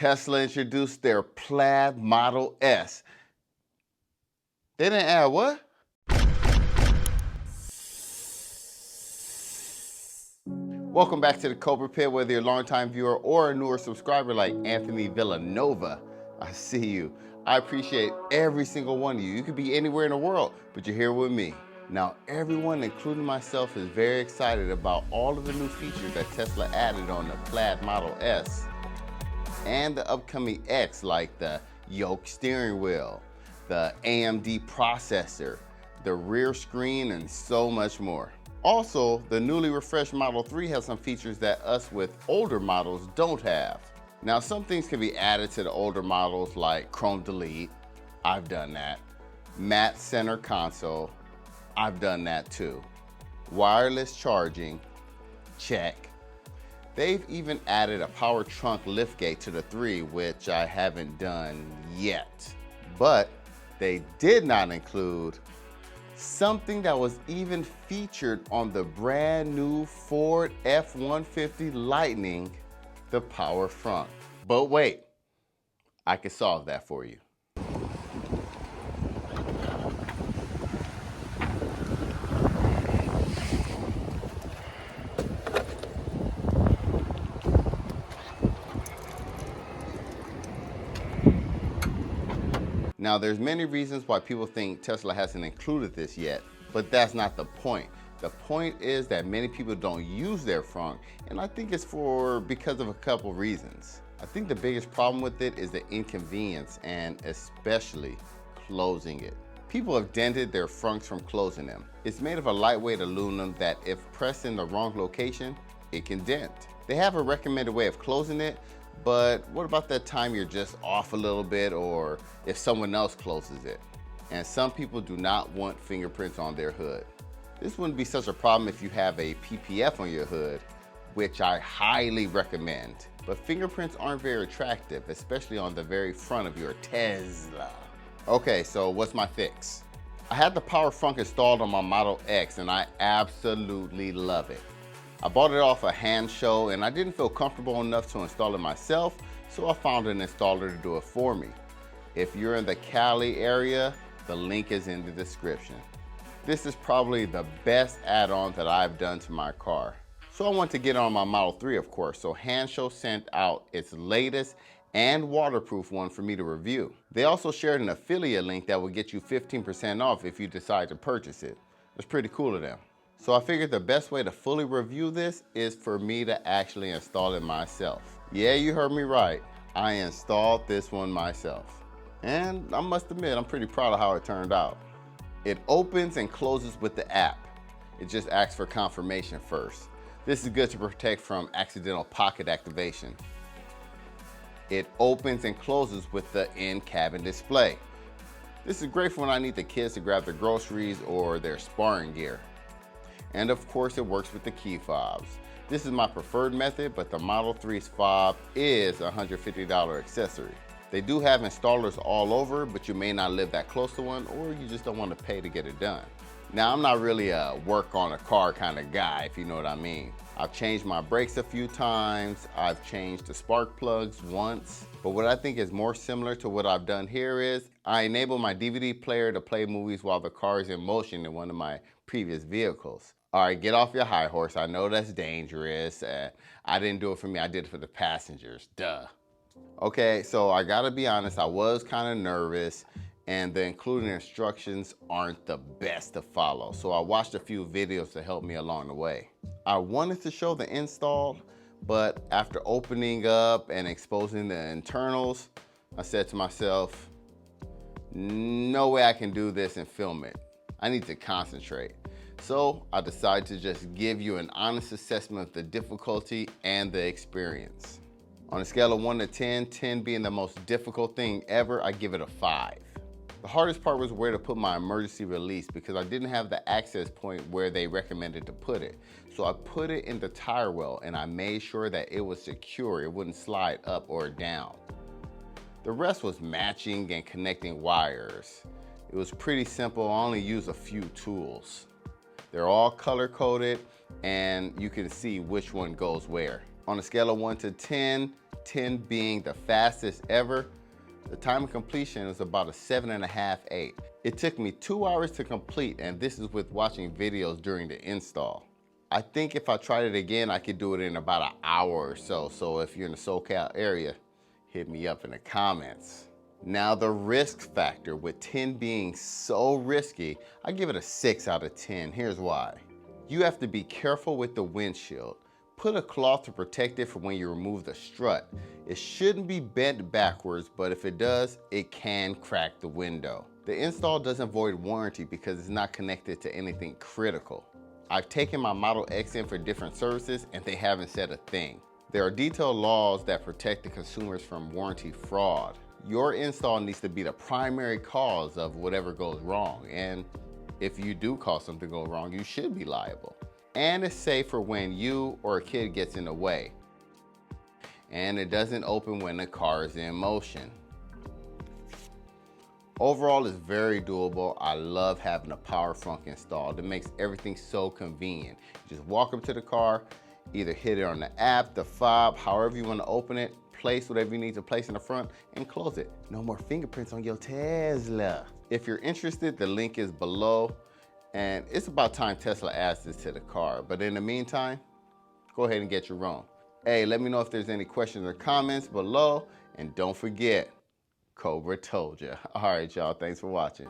Tesla introduced their plaid Model S. They didn't add what? Welcome back to the Cobra Pit, whether you're a longtime viewer or a newer subscriber like Anthony Villanova. I see you. I appreciate every single one of you. You could be anywhere in the world, but you're here with me. Now, everyone, including myself, is very excited about all of the new features that Tesla added on the plaid Model S and the upcoming X, like the yoke steering wheel, the AMD processor, the rear screen, and so much more. Also, the newly refreshed Model 3 has some features that us with older models don't have. Now, some things can be added to the older models like Chrome Delete. I've done that. Matte center console. I've done that too. Wireless charging. Check. They've even added a power trunk liftgate to the 3, which I haven't done yet. But they did not include something that was even featured on the brand new Ford F-150 Lightning, the power frunk. But wait, I can solve that for you. Now, there's many reasons why people think Tesla hasn't included this yet, but that's not the point. The point is that many people don't use their frunk, and I think it's because of a couple reasons. I think the biggest problem with it is the inconvenience, and especially closing it. People have dented their frunks from closing them. It's made of a lightweight aluminum that if pressed in the wrong location, it can dent. They have a recommended way of closing it, but what about that time you're just off a little bit, or if someone else closes it? And some people do not want fingerprints on their hood. This wouldn't be such a problem if you have a PPF on your hood, which I highly recommend. But fingerprints aren't very attractive, especially on the very front of your Tesla. Okay, so what's my fix? I had the power frunk installed on my Model X, and I absolutely love it. I bought it off a Hansshow, and I didn't feel comfortable enough to install it myself, so I found an installer to do it for me. If you're in the Cali area, the link is in the description. This is probably the best add-on that I've done to my car. So I want to get on my Model 3, of course, so Hansshow sent out its latest and waterproof one for me to review. They also shared an affiliate link that will get you 15% off if you decide to purchase it. It's pretty cool of them. So I figured the best way to fully review this is for me to actually install it myself. Yeah, you heard me right. I installed this one myself. And I must admit, I'm pretty proud of how it turned out. It opens and closes with the app. It just asks for confirmation first. This is good to protect from accidental pocket activation. It opens and closes with the in-cabin display. This is great for when I need the kids to grab their groceries or their sparring gear. And of course, it works with the key fobs. This is my preferred method, but the Model 3's fob is a $150 accessory. They do have installers all over, but you may not live that close to one, or you just don't want to pay to get it done. Now, I'm not really a work on a car kind of guy, if you know what I mean. I've changed my brakes a few times. I've changed the spark plugs once. But what I think is more similar to what I've done here is I enable my DVD player to play movies while the car is in motion in one of my previous vehicles. All right, get off your high horse. I know that's dangerous. I didn't do it for me. I did it for the passengers. Duh. Okay, so I gotta be honest. I was kind of nervous, and the included instructions aren't the best to follow. So I watched a few videos to help me along the way. I wanted to show the install, but after opening up and exposing the internals, I said to myself, no way I can do this and film it. I need to concentrate. So I decided to just give you an honest assessment of the difficulty and the experience. On a scale of 1 to 10, 10 being the most difficult thing ever, I give it a 5. The hardest part was where to put my emergency release because I didn't have the access point where they recommended to put it. So I put it in the tire well, and I made sure that it was secure. It wouldn't slide up or down. The rest was matching and connecting wires. It was pretty simple. I only used a few tools. They're all color coded, and you can see which one goes where. On a scale of 1 to 10, 10 being the fastest ever, the time of completion is about a 7.5, 8. It took me 2 hours to complete, and this is with watching videos during the install. I think if I tried it again, I could do it in about an hour or so. So if you're in the SoCal area, hit me up in the comments. Now the risk factor, with 10 being so risky, I give it a 6 out of 10. Here's why. You have to be careful with the windshield. Put a cloth to protect it from when you remove the strut. It shouldn't be bent backwards, but if it does, it can crack the window. The install doesn't void warranty because it's not connected to anything critical. I've taken my Model X in for different services and they haven't said a thing. There are detailed laws that protect the consumers from warranty fraud. Your install needs to be the primary cause of whatever goes wrong, and if you do cause something to go wrong, you should be liable. And it's safe for when you or a kid gets in the way. And it doesn't open when the car is in motion. Overall, it's very doable. I love having a power frunk installed. It makes everything so convenient. You just walk up to the car, either hit it on the app, the fob, however you want to open it, place whatever you need to place in the front, and close it. No more fingerprints on your Tesla. If you're interested, the link is below. And it's about time Tesla adds this to the car. But in the meantime, go ahead and get your own. Hey, let me know if there's any questions or comments below. And don't forget, Cobra told ya. All right, y'all, thanks for watching.